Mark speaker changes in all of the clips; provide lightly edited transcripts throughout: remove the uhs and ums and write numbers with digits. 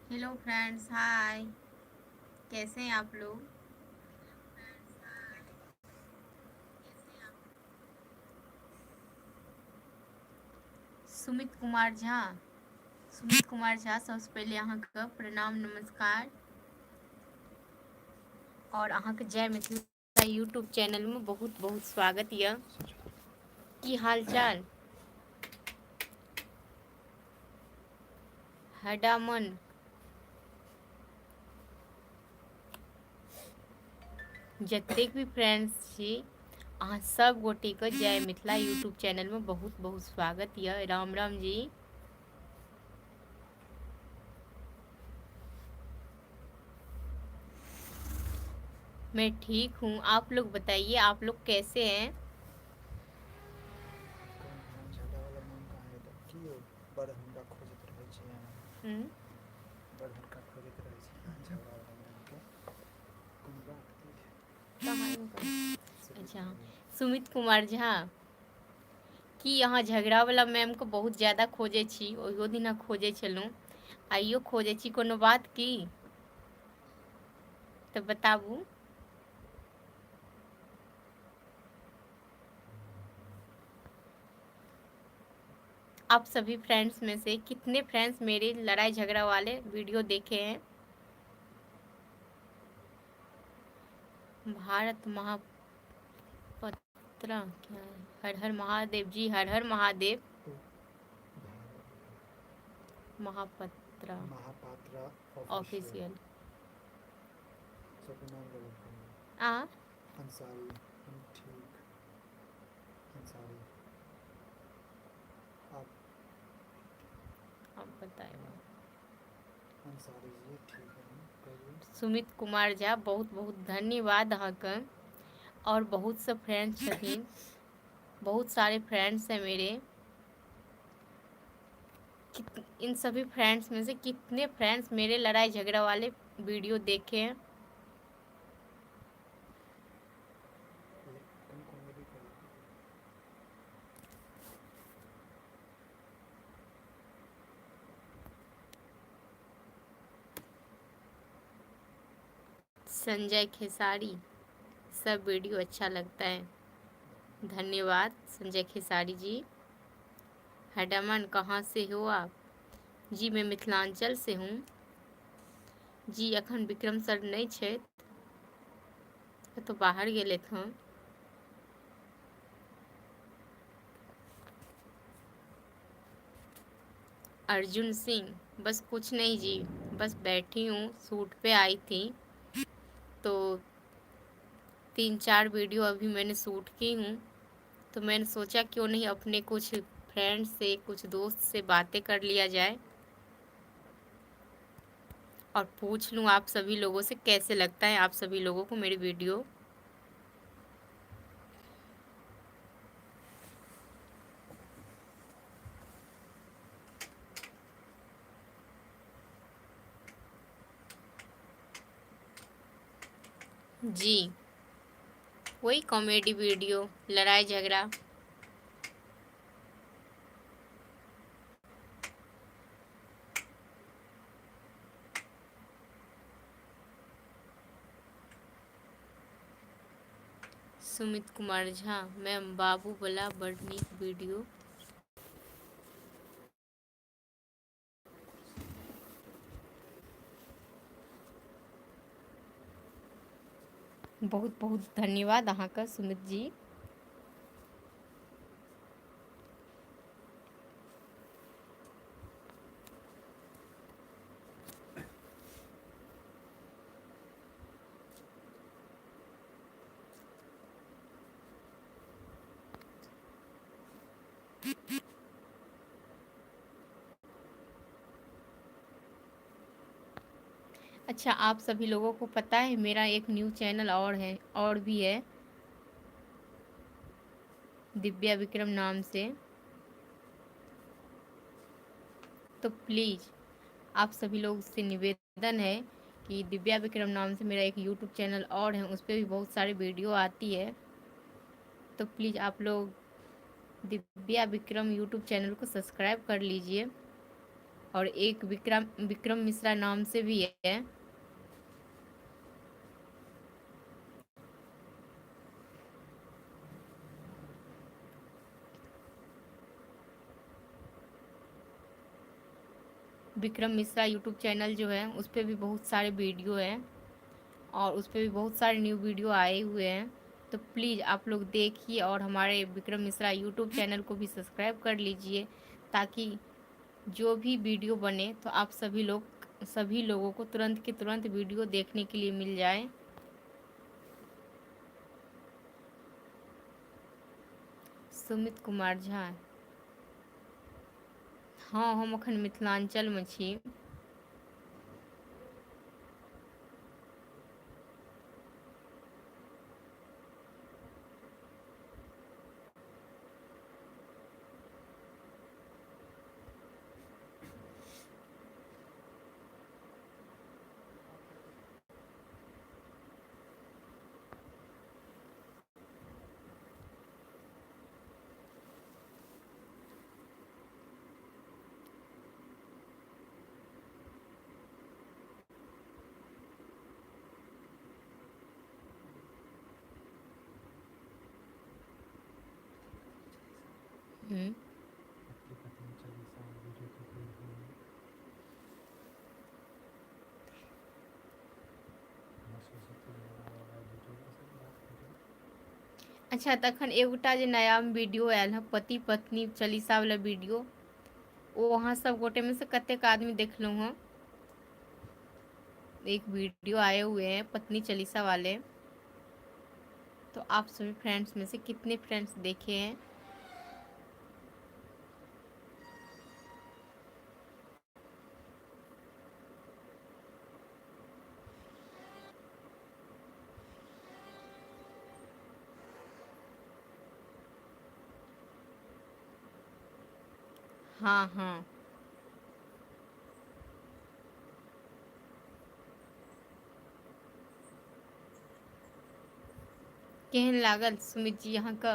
Speaker 1: Hello friends, हाय। कैसे हैं आप लोग? सुमित कुमार झा। सुमित कुमार झा, सबसे पहले अहाँके प्रणाम नमस्कार। और अहाँके जय मिथिला यूट्यूब चैनल में बहुत बहुत स्वागत यऽ। की हाल चाल? हडामन। जतेक भी फ्रेंड्स छी, अहाँ सब गोटेके जय मिथिला यूट्यूब चैनल में बहुत बहुत स्वागत यऽ। राम राम जी। मैं ठीक हूँ, आप लोग बताइए, आप लोग कैसे हैं?
Speaker 2: झगड़ा वाला मन कहाँ है कि बड़ हुनका खोजत रहै छी अहाँ बड़ हुनका खोजत रहै छी अहाँ झगड़ा वाला मन के कोन बात की
Speaker 1: अच्छा, सुमित कुमार झा, की अहाँ झगड़ा वाला मैम को बहुत ज़्यादा खोजे छी? ओहियो दिना खोजे छलहुँ, आइयो खोजे छी, कोनो बात की? तो बताबू। आप सभी फ्रेंड्स में से कितने फ्रेंड्स मेरे लड़ाई झगड़ा वाले वीडियो देखे हैं? भारत महापत्रा क्या है? हर हर महादेव जी, हर हर महादेव। महापत्रा
Speaker 2: महापात्रा
Speaker 1: ऑफिशियल।
Speaker 2: सबके नाम गलत है।
Speaker 1: आ
Speaker 2: अंसारी ठीक अंसारी आप
Speaker 1: बताए।
Speaker 2: अंसारी जी ठीक है कहिए।
Speaker 1: सुमित कुमार झा, बहुत बहुत धन्यवाद अहाँके। और बहुत से फ्रेंड्स छथिन, बहुत सारे फ्रेंड्स हैं मेरे। इन सभी फ्रेंड्स में से कितने फ्रेंड्स मेरे लड़ाई झगड़ा वाले वीडियो देखे हैं?
Speaker 2: लेकिन कॉमेडी करिए।
Speaker 1: संजय खेसारी, सब वीडियो अच्छा लगता है। धन्यवाद संजय खेसारी जी। हडमन, कहाँ से हो आप? जी मैं मिथिलांचल से हूँ। जी अखन विक्रम सर नहीं छथि, तो बाहर गेले थे। अर्जुन सिंह, बस कुछ नहीं जी, बस बैठी हूँ, शूट पे आई थी, तो 3-4 वीडियो अभी मैंने शूट की हूँ। तो मैंने सोचा क्यों नहीं अपने कुछ फ्रेंड से, कुछ दोस्त से बातें कर लिया जाए और पूछ लूँ आप सभी लोगों से कैसे लगता है आप सभी लोगों को मेरी वीडियो। जी वही कॉमेडी वीडियो, लड़ाई झगड़ा। सुमित कुमार झा, मैम बाबू बोला बड़ नीक वीडियो। बहुत बहुत धन्यवाद अहाँके सुमित जी। अच्छा, आप सभी लोगों को पता है मेरा एक न्यू चैनल और है, और भी है, दिव्या विक्रम नाम से। तो प्लीज़ आप सभी लोग से निवेदन है कि दिव्या विक्रम नाम से मेरा एक यूट्यूब चैनल और है, उस पर भी बहुत सारी वीडियो आती है। तो प्लीज़ आप लोग दिव्या विक्रम यूट्यूब चैनल को सब्सक्राइब कर लीजिए। और एक विक्रम मिश्रा नाम से भी है। विक्रम मिश्रा यूट्यूब चैनल जो है उस पर भी बहुत सारे वीडियो हैं और उस पर भी बहुत सारे न्यू वीडियो आए हुए हैं। तो प्लीज़ आप लोग देखिए और हमारे विक्रम मिश्रा यूट्यूब चैनल को भी सब्सक्राइब कर लीजिए, ताकि जो भी वीडियो बने तो आप सभी लोगों को तुरंत के तुरंत वीडियो देखने के लिए मिल जाए। सुमित कुमार झा, हाँ हम अखन मिथिलांचल में छी। हम्म, अच्छा तखन एगोटा जे नया वीडियो आयल है पति पत्नी चालीसा वाला वीडियो, वो अहाँ सब गोटे में से कतेक आदमी देखलहुँ हँ? एक वीडियो आए हुए हैं पत्नी चालीसा वाले, तो आप सभी फ्रेंड्स में से कितने फ्रेंड्स देखे हैं? हाँ हाँ, केहन लागल सुमित जी यहाँ का?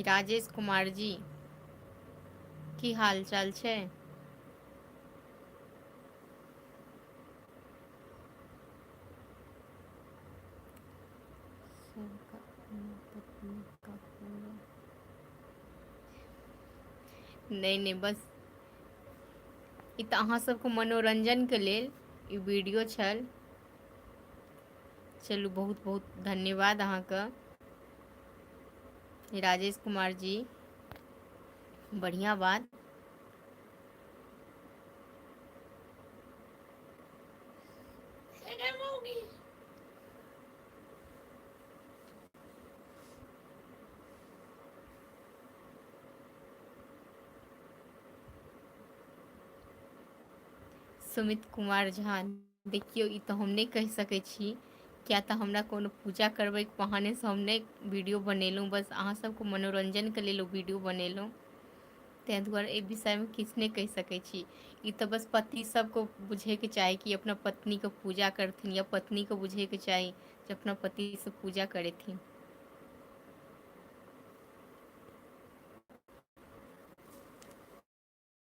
Speaker 1: राजेश कुमार जी की हाल चाल छै? सबका अपना पत्नी का पूरा नहीं बस ई तऽ अहाँ सबके मनोरंजन के लेल ई वीडियो छल। चलू बहुत बहुत धन्यवाद अहाँके राजेश कुमार जी, बढ़िया बात। सुमित कुमार झा, देखियो ई तो हम नहीं कह सकै छी, क्या तो हमरा कोनो पूजा करबै के बहाने से हम नहीं वीडियो बनेलहुँ, बस अहाँ सबको मनोरंजन के लेल वीडियो बनेलहुँ, तै दुआरे एहि विषय में किछु नहीं कह सकै छी। ई तो बस पति सबको बुझे के चाही कि अपना पत्नी के पूजा करथिन, या पत्नी को बुझे के चाही कि अपना पति से पूजा करेथिन।